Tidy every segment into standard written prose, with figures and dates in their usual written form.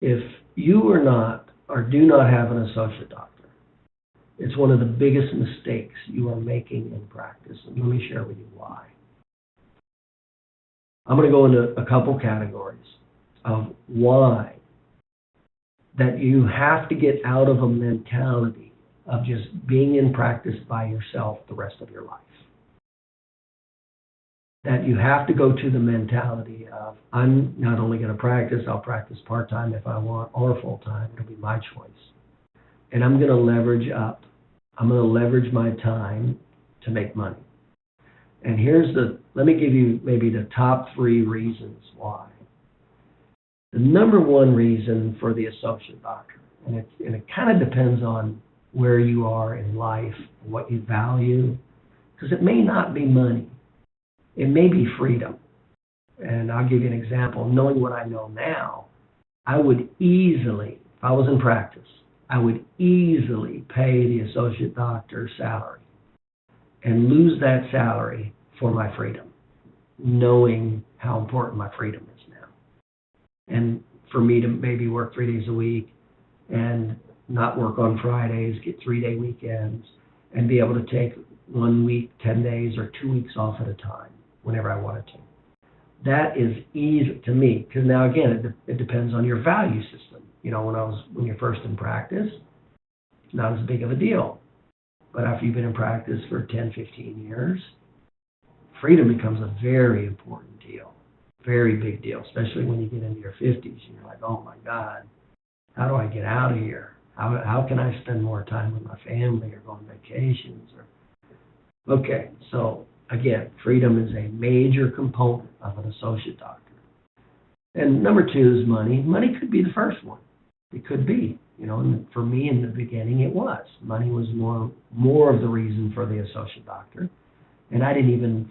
If you are not or do not have an associate doctor, it's one of the biggest mistakes you are making in practice. And let me share with you why. I'm going to go into a couple categories of why that you have to get out of a mentality of just being in practice by yourself the rest of your life. That you have to go to the mentality of, I'm not only going to practice, I'll practice part-time if I want, or full-time. It'll be my choice. And I'm going to leverage up. I'm going to leverage my time to make money. And let me give you maybe the top 3 reasons why. The number one reason for the associate doctor, and it kind of depends on where you are in life and what you value, because it may not be money. It may be freedom. And I'll give you an example. Knowing what I know now, I would easily, if I was in practice, I would easily pay the associate doctor's salary and lose that salary for my freedom, knowing how important my freedom is now. And for me to maybe work 3 days a week and not work on Fridays, get 3-day weekends, and be able to take 1 week, 10 days, or 2 weeks off at a time whenever I wanted to. That is easy to me, because now again, it depends on your value system. You know, when you're first in practice, it's not as big of a deal. But after you've been in practice for 10, 15 years, freedom becomes a very important deal, very big deal, especially when you get into your 50s and you're like, oh my God, how do I get out of here? How can I spend more time with my family or go on vacations? Okay, so again, freedom is a major component of an associate doctor. And number 2 is money. Money could be the first one. It could be. You know, and for me in the beginning it was. Money was more of the reason for the associate doctor. And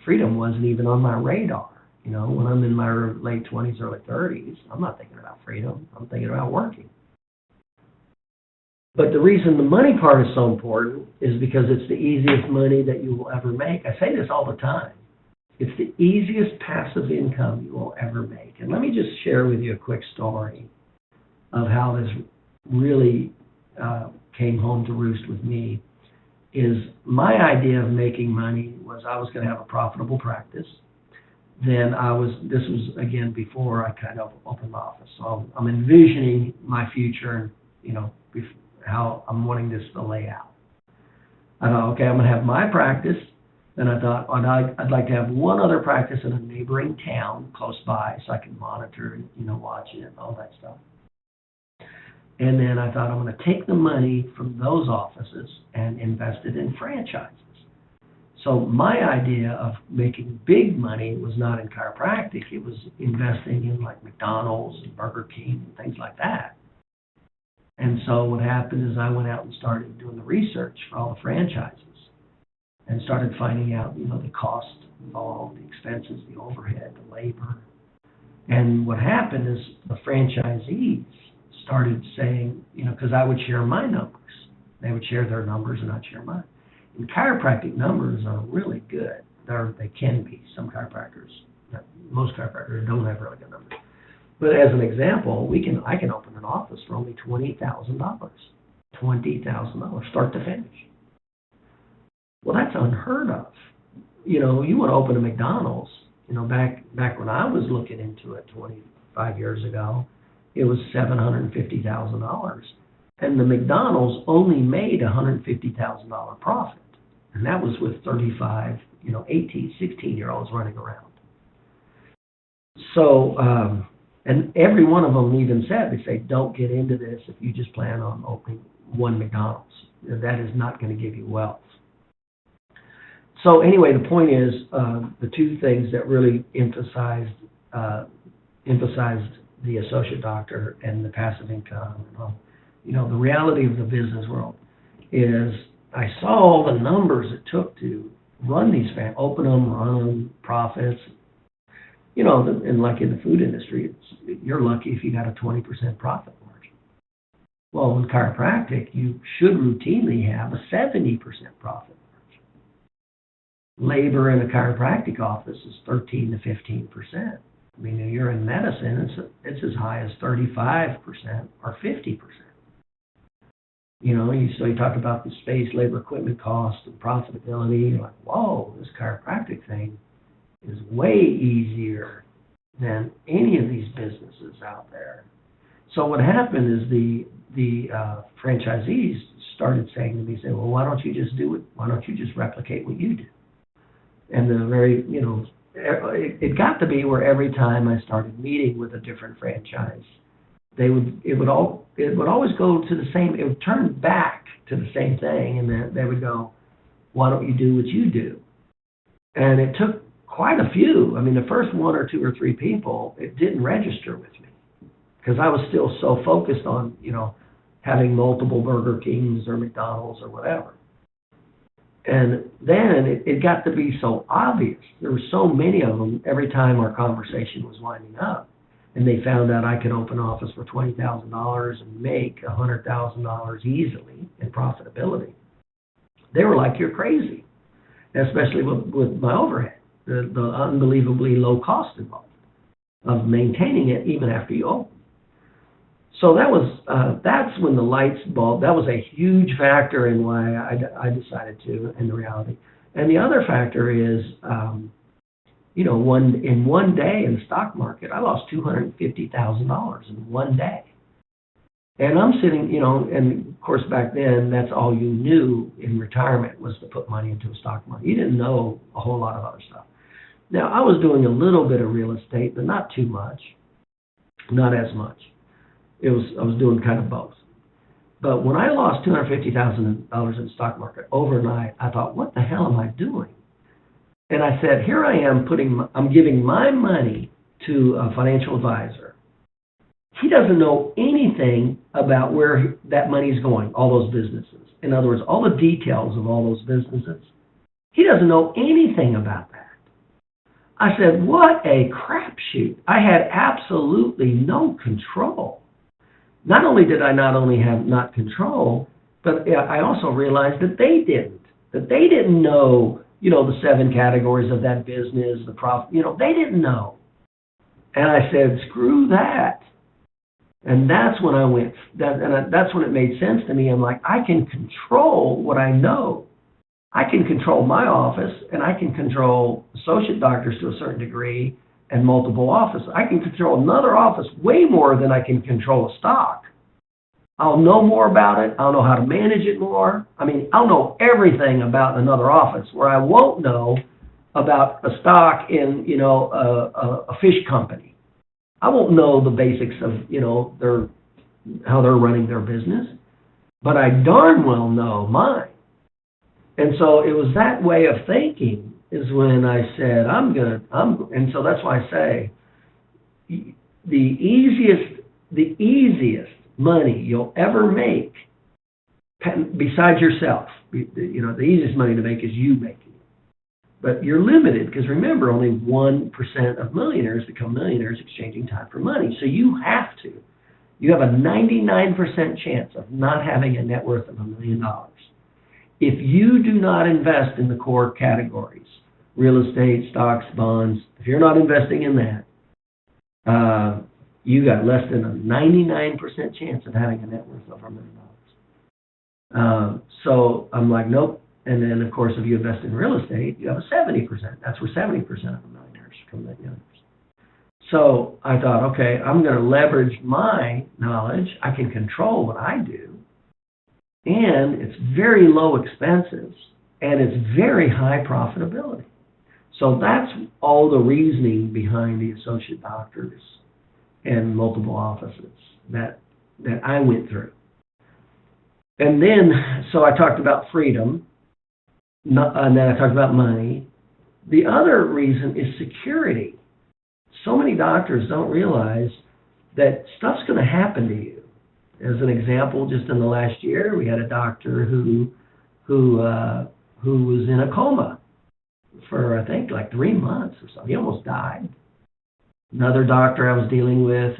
freedom wasn't even on my radar. You know, when I'm in my late 20s, early 30s, I'm not thinking about freedom. I'm thinking about working. But the reason the money part is so important is because it's the easiest money that you will ever make. I say this all the time. It's the easiest passive income you will ever make. And let me just share with you a quick story of how this really came home to roost with me. Is my idea of making money was I was going to have a profitable practice. Then this was again before I kind of opened my office. So I'm envisioning my future and, you know, how I'm wanting this to lay out. I thought, okay, I'm going to have my practice. Then I thought, I'd like to have one other practice in a neighboring town close by so I can monitor, you know, watch it and all that stuff. And then I thought I'm going to take the money from those offices and invest it in franchises. So my idea of making big money was not in chiropractic. It was investing in like McDonald's and Burger King and things like that. And so what happened is I went out and started doing the research for all the franchises and started finding out, you know, the cost involved, the expenses, the overhead, the labor. And what happened is the franchisees started saying, you know, because I would share my numbers. They would share their numbers and I'd share mine. And chiropractic numbers are really good. They can be. Some chiropractors, most chiropractors don't have really good numbers. But as an example, I can open an office for only $20,000. $20,000, start to finish. Well, that's unheard of. You know, you want to open a McDonald's. You know, back when I was looking into it 25 years ago, it was $750,000, and the McDonald's only made $150,000 profit, and that was with 35, 18, 16-year-olds running around. So, and every one of them even said, they say, don't get into this if you just plan on opening one McDonald's. That is not going to give you wealth. So anyway, the point is, the two things that really emphasized the associate doctor and the passive income. The reality of the business world is I saw all the numbers it took to run these open them, run them, profits. And like in the food industry, you're lucky if you got a 20% profit margin. Well, in chiropractic, you should routinely have a 70% profit margin. Labor in a chiropractic office is 13 to 15%. I mean, you're in medicine, it's as high as 35% or 50%. So you talk about the space, labor, equipment cost, and profitability. You're like, whoa, this chiropractic thing is way easier than any of these businesses out there. So what happened is the franchisees started saying to me, well, why don't you just do it? Why don't you just replicate what you do? And it got to be where every time I started meeting with a different franchise, it would always go to the same. It would turn back to the same thing, and then they would go, "Why don't you do what you do?" And it took quite a few. I mean, the first one or two or three people, it didn't register with me because I was still so focused on having multiple Burger Kings or McDonald's or whatever. And then it got to be so obvious. There were so many of them every time our conversation was winding up. And they found out I could open an office for $20,000 and make $100,000 easily in profitability. They were like, you're crazy, especially with my overhead, the unbelievably low cost involved of maintaining it even after you open. So that's when the lights bulb, that was a huge factor in why I decided to, in reality. And the other factor is, in one day in the stock market, I lost $250,000 in one day. And I'm sitting, and of course back then, that's all you knew in retirement was to put money into a stock market. You didn't know a whole lot of other stuff. Now, I was doing a little bit of real estate, but not too much, not as much. I was doing kind of both. But when I lost $250,000 in the stock market overnight, I thought, what the hell am I doing? And I said, here I am I'm giving my money to a financial advisor. He doesn't know anything about where that money's going, all those businesses. In other words, all the details of all those businesses. He doesn't know anything about that. I said, what a crapshoot. I had absolutely no control. Not only did I not have not control, but I also realized that they didn't know, the 7 categories of that business, the profit, they didn't know. And I said, screw that. And that's when that's when it made sense to me. I'm like, I can control what I know. I can control my office, and I can control associate doctors to a certain degree and multiple offices. I can control another office way more than I can control a stock. I'll know more about it. I'll know how to manage it more. I mean, I'll know everything about another office where I won't know about a stock in, a fish company. I won't know the basics of, how they're running their business, but I darn well know mine. And so it was that way of thinking is when I said, and so that's why I say the easiest money you'll ever make, besides yourself, the easiest money to make is you making it. But you're limited because remember, only 1% of millionaires become millionaires exchanging time for money. So you have a 99% chance of not having a net worth of $1 million. If you do not invest in the core categories, real estate, stocks, bonds, if you're not investing in that, you got less than a 99% chance of having a net worth of $1 million. So I'm like, nope. And then, of course, if you invest in real estate, you have a 70%. That's where 70% of the millionaires come millionaires. So I thought, okay, I'm going to leverage my knowledge. I can control what I do. And it's very low expenses, and it's very high profitability. So that's all the reasoning behind the associate doctors and multiple offices that I went through. And then, so I talked about freedom, and then I talked about money. The other reason is security. So many doctors don't realize that stuff's going to happen to you. As an example, just in the last year, we had a doctor who was in a coma for, I think, like 3 months or so. He almost died. Another doctor I was dealing with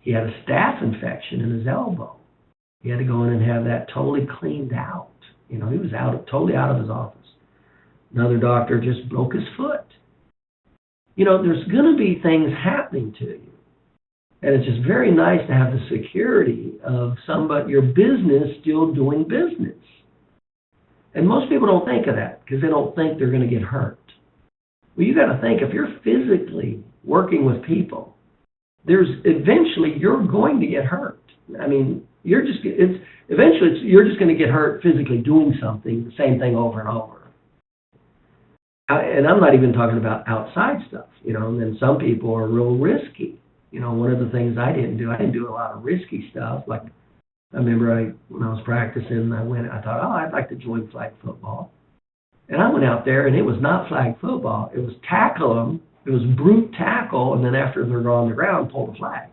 he had a staph infection in his elbow. He had to go in and have that totally cleaned out. He was totally out of his office. Another doctor just broke his foot. there's going to be things happening to you. And it's just very nice to have the security of your business still doing business. And most people don't think of that because they don't think they're going to get hurt. Well, you got to think, if you're physically working with people, eventually you're going to get hurt. I mean, you're just going to get hurt physically doing something, the same thing over and over. And I'm not even talking about outside stuff, and then some people are real risky. One of the things I didn't do a lot of risky stuff. Like, I remember when I was practicing, I thought, I'd like to join flag football. And I went out there, and it was not flag football. It was tackle them. It was brute tackle, and then after they're on the ground, pull the flag.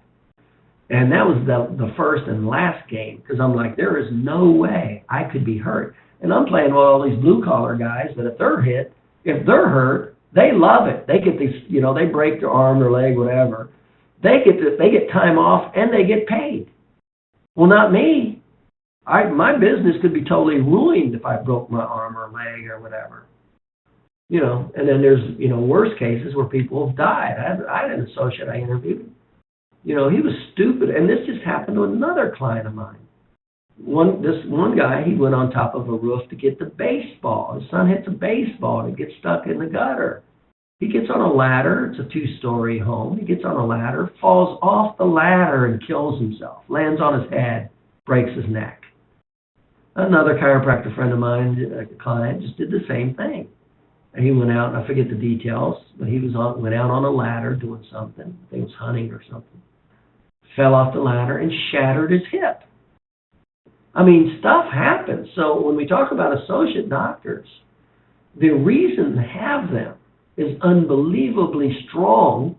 And that was the first and last game, because I'm like, there is no way I could be hurt. And I'm playing with all these blue-collar guys that if they're hurt, they love it. They get these, they break their arm, their leg, whatever. They get time off, and they get paid. Well, not me. My business could be totally ruined if I broke my arm or leg or whatever. And then there's, worse cases where people have died. I had an associate I interviewed. He was stupid. And this just happened to another client of mine. This one guy, he went on top of a roof to get the baseball. His son hits a baseball and it gets stuck in the gutter. He gets on a ladder. It's a 2-story home. He gets on a ladder, falls off the ladder and kills himself, lands on his head, breaks his neck. Another chiropractor friend of mine, a client, just did the same thing. And he went out, and I forget the details, but he went out on a ladder doing something. I think it was hunting or something. Fell off the ladder and shattered his hip. I mean, stuff happens. So when we talk about associate doctors, the reason to have them is unbelievably strong,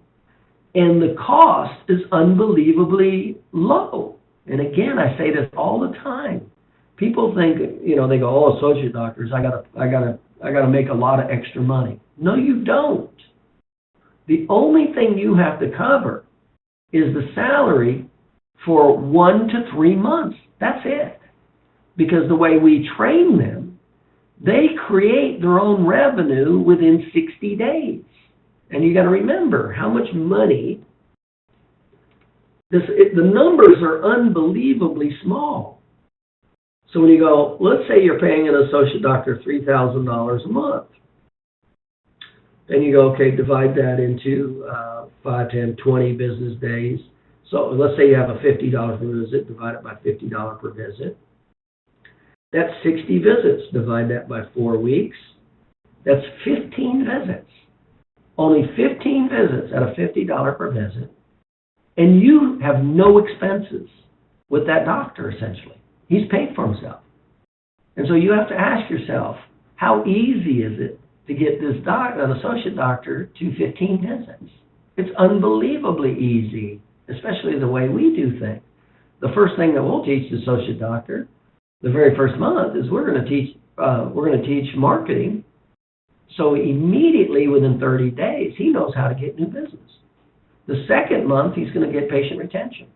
and the cost is unbelievably low. And again, I say this all the time. People think, they go, associate doctors, I gotta make a lot of extra money. No, you don't. The only thing you have to cover is the salary for 1 to 3 months. That's it. Because the way we train them, they create their own revenue within 60 days. And you got to remember how much money, the numbers are unbelievably small. So when you go, let's say you're paying an associate doctor $3,000 a month. And you go, okay, divide that into 5, 10, 20 business days. So let's say you have a $50 per visit, divide it by $50 per visit. That's 60 visits. Divide that by 4 weeks. That's 15 visits. Only 15 visits at a $50 per visit. And you have no expenses with that doctor, essentially. He's paid for himself. And so you have to ask yourself, how easy is it to get this an associate doctor to 15 visits? It's unbelievably easy, especially the way we do things. The first thing that we'll teach the associate doctor, the very first month, is we're going to teach marketing. So immediately within 30 days, he knows how to get new business. The second month, he's going to get patient retention.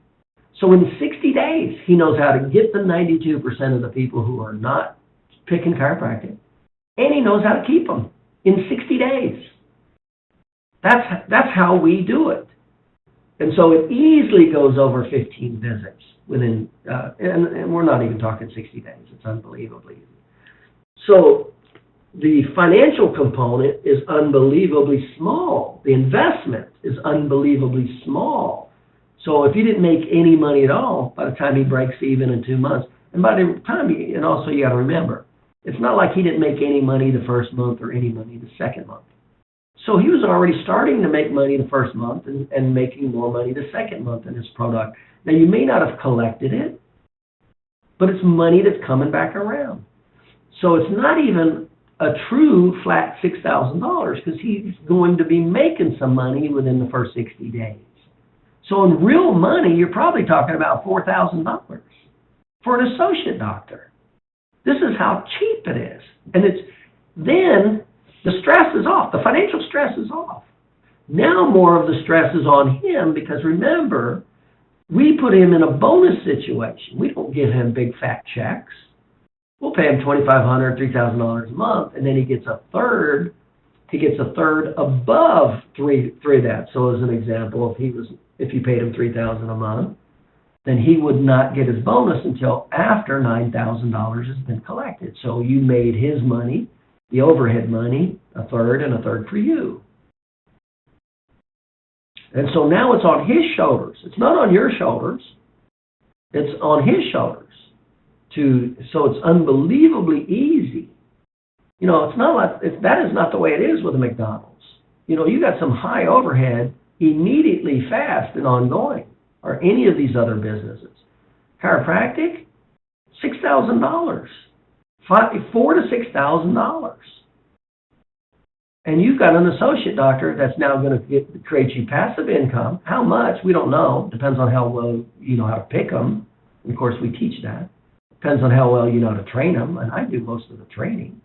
So in 60 days, he knows how to get the 92% of the people who are not picking chiropractic, and he knows how to keep them in 60 days. That's how we do it. And so it easily goes over 15 visits within, and we're not even talking 60 days. It's unbelievably easy. So the financial component is unbelievably small. The investment is unbelievably small. So if you didn't make any money at all by the time he breaks even in 2 months, and by the time and also you got to remember, it's not like he didn't make any money the first month or any money the second month. So he was already starting to make money the first month and making more money the second month in his product. Now, you may not have collected it, but it's money that's coming back around. So it's not even a true flat $6,000 because he's going to be making some money within the first 60 days. So in real money, you're probably talking about $4,000 for an associate doctor. This is how cheap it is. And then the stress is off. The financial stress is off. Now more of the stress is on him because remember, we put him in a bonus situation. We don't give him big fat checks. We'll pay him $2,500, $3,000 a month, and then he gets a third he gets a third above three of that. So as an example, if you paid him $3,000 a month, then he would not get his bonus until after $9,000 has been collected. So you made his money, the overhead money, a third and a third for you. And so now it's on his shoulders. It's not on your shoulders. It's on his shoulders. So it's unbelievably easy. You know, it's not like that is not the way it is with a McDonald's. You know, you got some high overhead immediately, fast and ongoing, or any of these other businesses. Chiropractic, $6,000, $4,000 to $6,000. And you've got an associate doctor that's now going to create you passive income. How much? We don't know. Depends on how well you know how to pick them. And of course, we teach that. Depends on how well you know how to train them, and I do most of the training.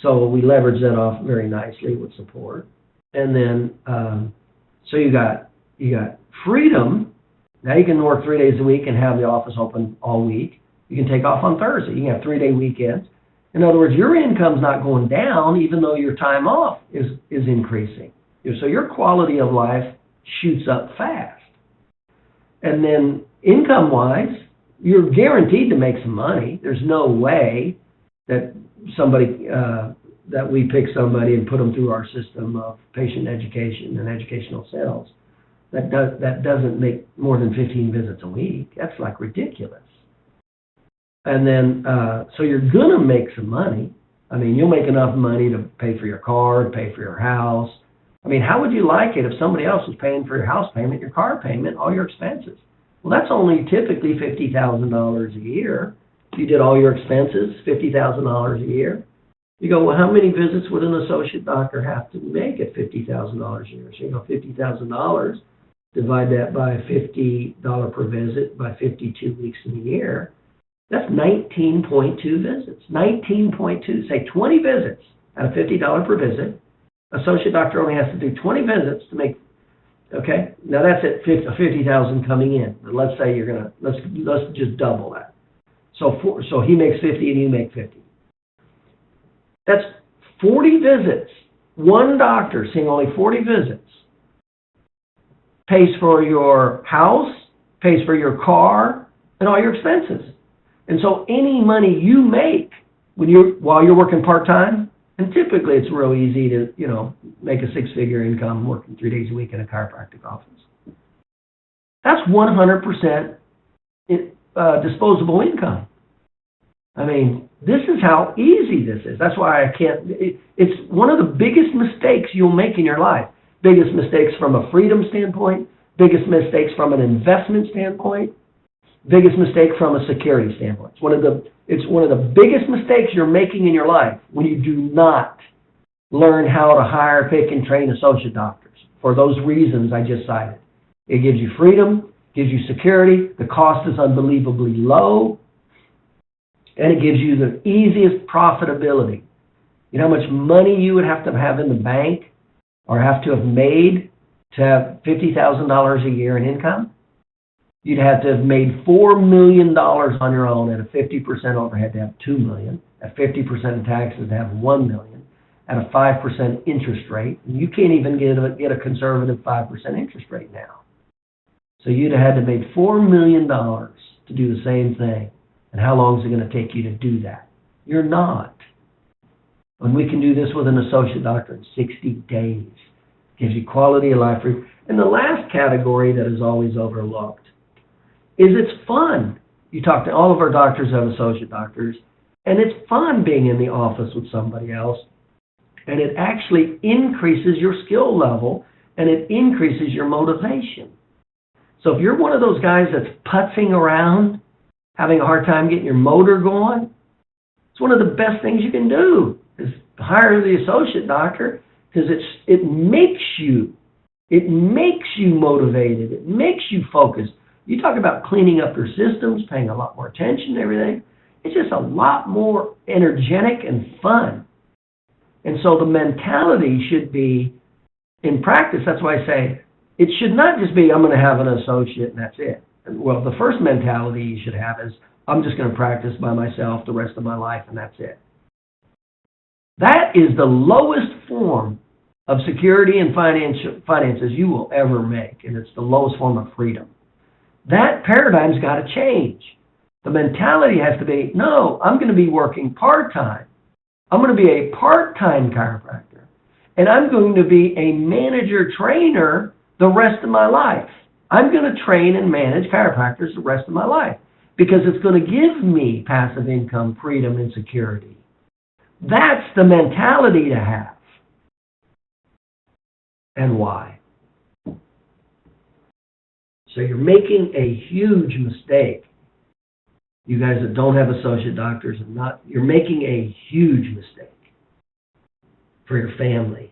So we leverage that off very nicely with support. And then, so you got freedom. Now you can work 3 days a week and have the office open all week. You can take off on Thursday. You can have 3-day weekends. In other words, your income's not going down even though your time off is increasing. So your quality of life shoots up fast. And then income-wise, you're guaranteed to make some money. There's no way that that we pick somebody and put them through our system of patient education and educational sales that doesn't make more than 15 visits a week. That's like ridiculous. And then, so you're going to make some money. I mean, you'll make enough money to pay for your car, pay for your house. I mean, how would you like it if somebody else was paying for your house payment, your car payment, all your expenses? Well, that's only typically $50,000 a year. If you did all your expenses, $50,000 a year. You go, well, how many visits would an associate doctor have to make at $50,000 a year? So you go, $50,000, divide that by $50 per visit by 52 weeks in a year. That's 19.2 visits. 19.2, say 20 visits at a $50 per visit. Associate doctor only has to do 20 visits to make, okay? Now that's at $50,000 coming in. But let's say you're gonna, let's just double that. So he makes 50 and you make 50. That's 40 visits. One doctor seeing only 40 visits pays for your house, pays for your car, and all your expenses. And so any money you make while you're working part-time, and typically it's real easy to, you know, make a 6-figure income working 3 days a week in a chiropractic office. That's 100% disposable income. I mean, this is how easy this is. That's why I can't, it's one of the biggest mistakes you'll make in your life. Biggest mistakes from a freedom standpoint, biggest mistakes from an investment standpoint, biggest mistake from a security standpoint. It's one of the biggest mistakes you're making in your life when you do not learn how to hire, pick, and train associate doctors for those reasons I just cited. It gives you freedom, gives you security, the cost is unbelievably low, and it gives you the easiest profitability. You know how much money you would have in the bank or have to have made to have $50,000 a year in income? You'd have to have made $4 million on your own at a 50% overhead to have $2 million, at 50% in taxes to have $1 million, at a 5% interest rate. And you can't even get a conservative 5% interest rate now. So you'd have had to make $4 million to do the same thing. And how long is it going to take you to do that? You're not. And we can do this with an associate doctor in 60 days. Gives you quality of life. And the last category that is always overlooked is it's fun. You talk to all of our doctors have associate doctors, and it's fun being in the office with somebody else. And it actually increases your skill level, and it increases your motivation. So if you're one of those guys that's putzing around, having a hard time getting your motor going, it's one of the best things you can do is hire the associate doctor, because it makes you motivated. It makes you focused. You talk about cleaning up your systems, paying a lot more attention to everything. It's just a lot more energetic and fun. And so the mentality should be, in practice, that's why I say, it should not just be, I'm going to have an associate and that's it. Well, the first mentality you should have is, I'm just going to practice by myself the rest of my life and that's it. That is the lowest form of security and finances you will ever make, and it's the lowest form of freedom. That paradigm's got to change. The mentality has to be, no, I'm going to be working part-time. I'm going to be a part-time chiropractor, and I'm going to be a manager trainer the rest of my life. I'm going to train and manage chiropractors the rest of my life because it's going to give me passive income, freedom, and security. That's the mentality to have. And why? So you're making a huge mistake. You guys that don't have associate doctors, you're making a huge mistake for your family.